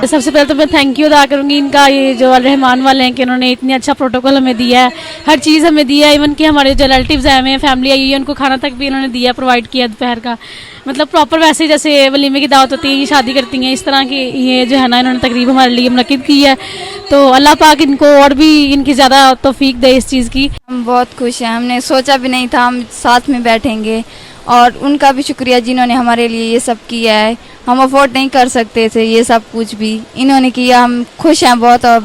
सबसे पहले तो मैं थैंक यू अदा करूँगी इनका, ये जो रहमान वाले हैं कि उन्होंने इतनी अच्छा प्रोटोकॉल हमें दिया है, हर चीज़ हमें दिया है। इवन कि हमारे जो रिलेटिव्स आए हुए हैं, फैमिली आई हुई है, उनको खाना तक भी इन्होंने दिया, प्रोवाइड किया दोपहर का। मतलब प्रॉपर वैसे जैसे वलीमे की दावत होती है, ये शादी करती हैं, इस तरह की ये जो है ना इन्होंने तकरीब हमारे लिए मुनक्किद की है। तो अल्लाह पाक इनको और भी इनकी ज़्यादा तौफीक दे इस चीज़ की। हम बहुत खुश हैं, हमने सोचा भी नहीं था हम साथ में बैठेंगे, और उनका भी शुक्रिया जिन्होंने हमारे लिए ये सब किया है। हम अफोर्ड नहीं कर सकते थे ये सब कुछ भी, इन्होंने किया। हम खुश हैं बहुत, और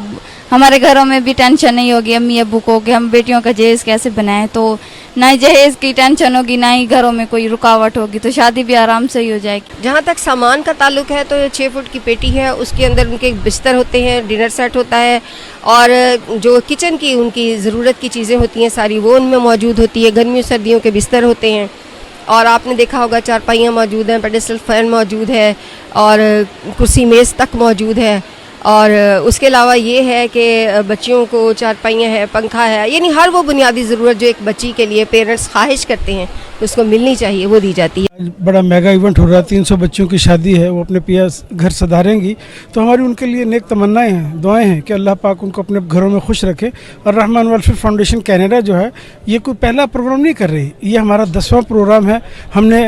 हमारे घरों में भी टेंशन नहीं होगी अम्मी अब्बू को कि हम बेटियों का जहेज़ कैसे बनाएं। तो ना ही जहेज़ की टेंशन होगी, ना ही घरों में कोई रुकावट होगी, तो शादी भी आराम से ही हो जाएगी। जहाँ तक सामान का ताल्लुक है तो ये 6 फुट की पेटी है, उसके अंदर उनके बिस्तर होते हैं, डिनर सेट होता है, और जो किचन की उनकी ज़रूरत की चीज़ें होती हैं सारी वो उनमें मौजूद होती है। गर्मियों सर्दियों के बिस्तर होते हैं, और आपने देखा होगा चारपाइयाँ मौजूद हैं, पेडेस्टल फैन मौजूद है, और कुर्सी मेज़ तक मौजूद है। और उसके अलावा ये है कि बच्चियों को चारपाइयाँ है, पंखा है, यानी हर वो बुनियादी ज़रूरत जो एक बच्ची के लिए पेरेंट्स ख्वाहिश करते हैं उसको मिलनी चाहिए, वो दी जाती है। बड़ा मेगा इवेंट हो रहा है, 300 बच्चियों की शादी है, वो अपने पिया घर सधारेंगी। तो हमारी उनके लिए नेक तमन्नाएं हैं, दुआएं हैं कि अल्लाह पाक उनको अपने घरों में खुश रखे। और रहमान वेलफेयर फाउंडेशन कनाडा जो है ये कोई पहला प्रोग्राम नहीं कर रही, ये हमारा 10वां प्रोग्राम है। हमने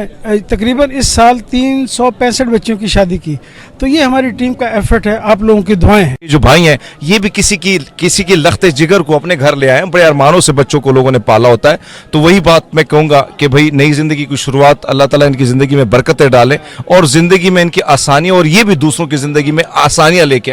तकरीबन इस साल 365 बच्चियों की शादी की। तो ये हमारी टीम का एफर्ट है, आप लोगों की दुआएं हैं। जो भाई हैं ये भी किसी की लख्त जिगर को अपने घर ले आए हैं, बड़े अरमानों से बच्चों को लोगों ने पाला होता है। तो वही बात मैं कहूँगा कि भाई नई ज़िंदगी की शुरुआत अल्लाह ताला इनकी ज़िंदगी में बरकतें डालें, और ज़िंदगी में इनकी आसानियाँ, और ये भी दूसरों की ज़िंदगी में आसानियाँ लेके आएं।